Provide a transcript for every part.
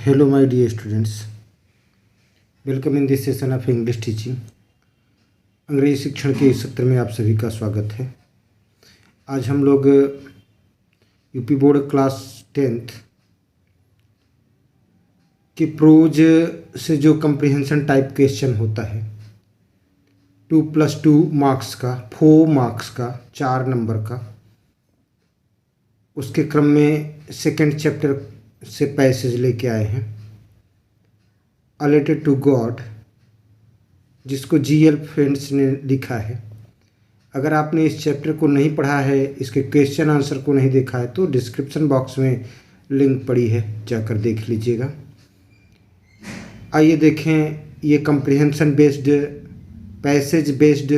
Hello, my dear students. Welcome in this session of English teaching. अंग्रेजी शिक्षण के इस सत्र में आप सभी का स्वागत है। आज हम लोग यूपी बोर्ड क्लास 10th के प्रोज से जो कंप्रीहेंशन टाइप क्वेश्चन होता है 2+2 मार्क्स का, 4 मार्क्स का, 4 नंबर का, उसके क्रम में सेकंड चैप्टर से पैसेज लेके आए हैं। अ लेटर टू गॉड, जिसको GL फ्रेंड्स ने लिखा है। अगर आपने इस चैप्टर को नहीं पढ़ा है, इसके क्वेश्चन आंसर को नहीं देखा है, तो डिस्क्रिप्शन बॉक्स में लिंक पड़ी है, जाकर देख लीजिएगा। आइए देखें ये comprehension based, passage based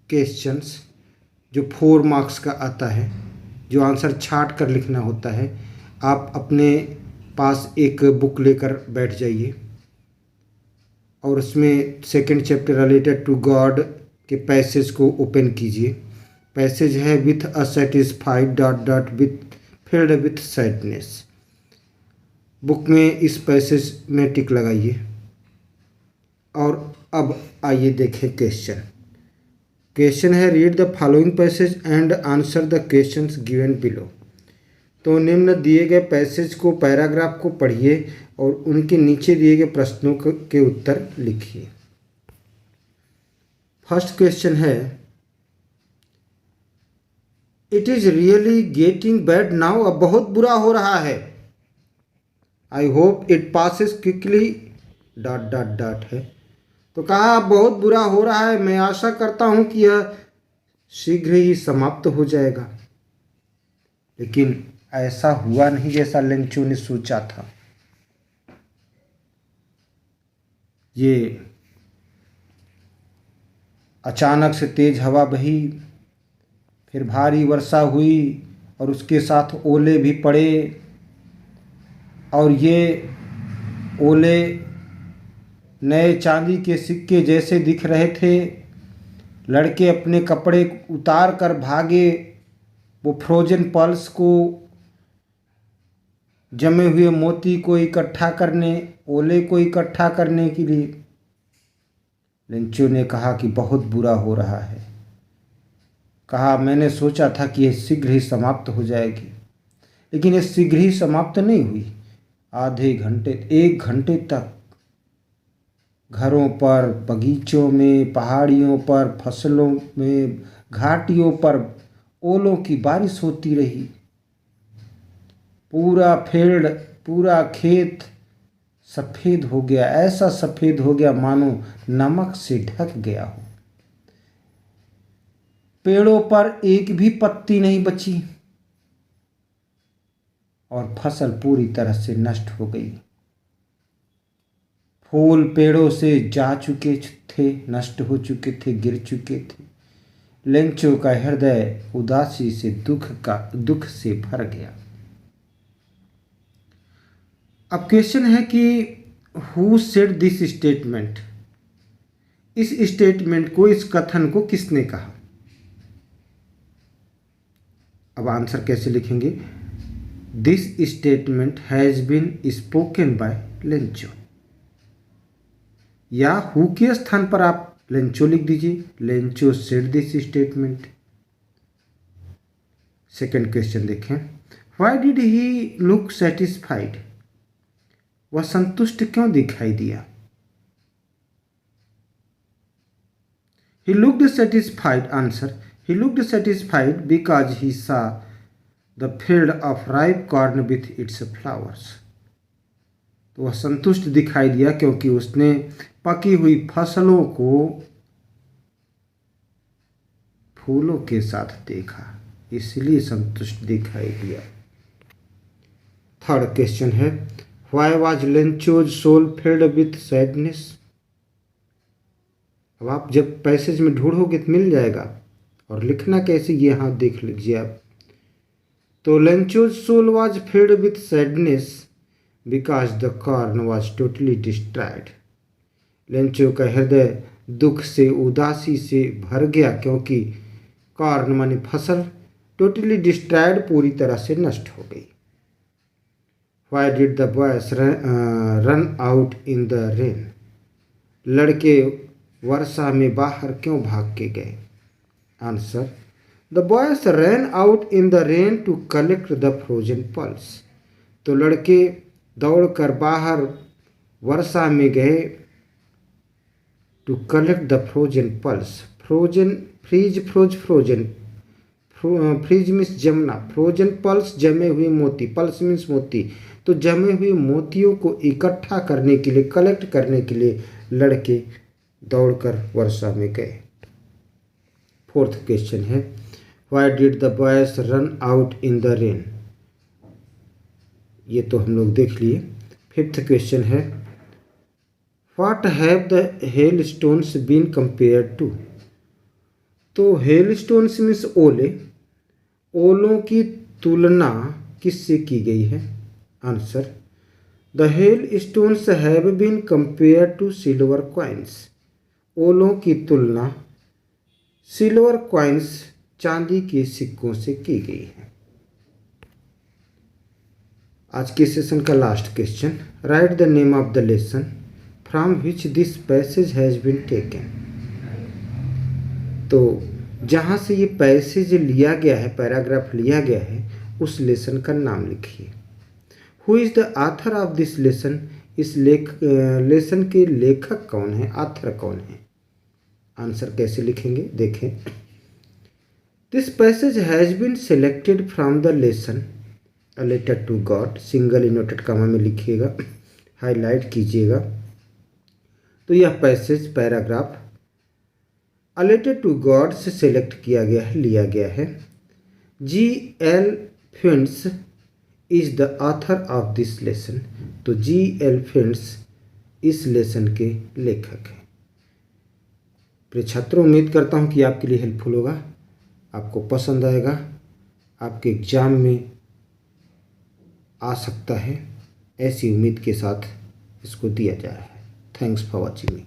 questions जो 4 मार्क्स का आता है, जो आंसर छाट कर लिखना होता है। आप अपने पास एक बुक लेकर बैठ जाइए और उसमें second chapter related to God के पैसेज को ओपन कीजिए। पैसेज है with a satisfied dot dot with filled with sadness. Book में इस पैसेज में टिक लगाइए और अब आइए देखें क्वेश्चन। क्वेश्चन है read the following passage and answer the questions given below. तो निम्न दिए गए पैसेज को, पैराग्राफ को पढ़िए और उनके नीचे दिए गए प्रश्नों के उत्तर लिखिए। फर्स्ट क्वेश्चन है it is really getting bad now. अब बहुत बुरा हो रहा है। I hope it passes quickly dot dot dot है। तो कहा अब बहुत बुरा हो रहा है, मैं आशा करता हूं कि यह शीघ्र ही समाप्त हो जाएगा। लेकिन ऐसा हुआ नहीं जैसा लेंचो ने सोचा था। ये अचानक से तेज हवा बही, फिर भारी वर्षा हुई और उसके साथ ओले भी पड़े। और ये ओले नए चांदी के सिक्के जैसे दिख रहे थे। लड़के अपने कपड़े उतार कर भागे वो फ्रोजन पल्स को, जमे हुए मोती को इकट्ठा करने, ओले को इकट्ठा करने के लिए। लेंचो ने कहा कि बहुत बुरा हो रहा है। कहा मैंने सोचा था कि यह शीघ्र ही समाप्त हो जाएगी, लेकिन यह शीघ्र ही समाप्त नहीं हुई। आधे घंटे, 1 घंटे तक घरों पर, बगीचों में, पहाड़ियों पर, फसलों में, घाटियों पर ओलों की बारिश होती रही। पूरा फील्ड, पूरा खेत सफ़ेद हो गया। ऐसा सफ़ेद हो गया मानो नमक से ढक गया हो। पेड़ों पर एक भी पत्ती नहीं बची और फसल पूरी तरह से नष्ट हो गई। फूल पेड़ों से जा चुके थे, नष्ट हो चुके थे, गिर चुके थे। लेंचो का हृदय उदासी से, दुख से भर गया। अब क्वेश्चन है कि हु सेड दिस स्टेटमेंट। इस स्टेटमेंट को, इस कथन को किसने कहा। अब आंसर कैसे लिखेंगे। This statement has been spoken by Lencho, या हु के स्थान पर आप लेंचो लिख दीजिए। Lencho said this statement. Second question देखें। Why did he look satisfied. वह संतुष्ट क्यों दिखाई दिया। He looked satisfied. Answer. He looked satisfied because he saw the field of ripe corn with its flowers. तो वह संतुष्ट दिखाई दिया क्योंकि उसने पकी हुई फसलों को फूलों के साथ देखा, इसलिए संतुष्ट दिखाई दिया। थर्ड क्वेश्चन है Why was Lencho's soul filled with sadness? अब आप जब पैसेज में ढूंढोगे तो मिल जाएगा, और लिखना कैसे ये यहाँ देख लीजिए आप। तो Lencho's soul was filled with sadness because the corn was totally destroyed. Lencho का हृदय दुख से, उदासी से भर गया क्योंकि कॉर्न माने फसल, टोटली डिस्ट्रॉयड पूरी तरह से नष्ट हो गई। Why did the boys run out in the rain? लड़के वर्षा में बाहर क्यों भाग के गए? Answer, the boys ran out in the rain to collect the frozen pearls. तो लड़के दौड़कर बाहर वर्षा में गए to collect the frozen pearls. Frozen, frozen, freeze means जमना, फ्रोजन पल्स जमे हुए मोती, पल्स मीन्स मोती। तो जमे हुए मोतियों को इकट्ठा करने के लिए, कलेक्ट करने के लिए लड़के दौड़कर वर्षा में गए। फोर्थ क्वेश्चन है, why did the boys run out in the rain? ये तो हम लोग देख लिए। फिफ्थ क्वेश्चन है, what have the hailstones been compare to? तो हेल स्टोन्स मीन्स ओले, ओलों की तुलना किससे की गई है? Answer, the hailstones have been compare to silver coins. ओलों की तुलना सिल्वर कॉइन्स, चांदी के सिक्कों से की गई है। आज के सेशन का last question, write the name of the lesson from which this passage has been taken. तो जहाँ से ये पैसेज लिया गया है, पैराग्राफ लिया गया है, उस लेसन का नाम लिखिए। Who is the author of this lesson? इस लेसन के लेखक कौन है, ऑथर कौन है? आंसर कैसे लिखेंगे देखें। This passage has been selected from the lesson a letter to God, single inverted comma में लिखिएगा, हाईलाइट कीजिएगा। तो यह passage, paragraph a letter to God से सेलेक्ट किया गया है, लिया गया है। G.L. Finch is the author of this lesson. तो G.L. फिंच इस लेसन के लेखक हैं। प्रिय छात्रों, उम्मीद करता हूँ कि आपके लिए हेल्पफुल होगा, आपको पसंद आएगा, आपके एग्जाम में आ सकता है, ऐसी उम्मीद के साथ इसको दिया जा रहा है। Thanks for watching me.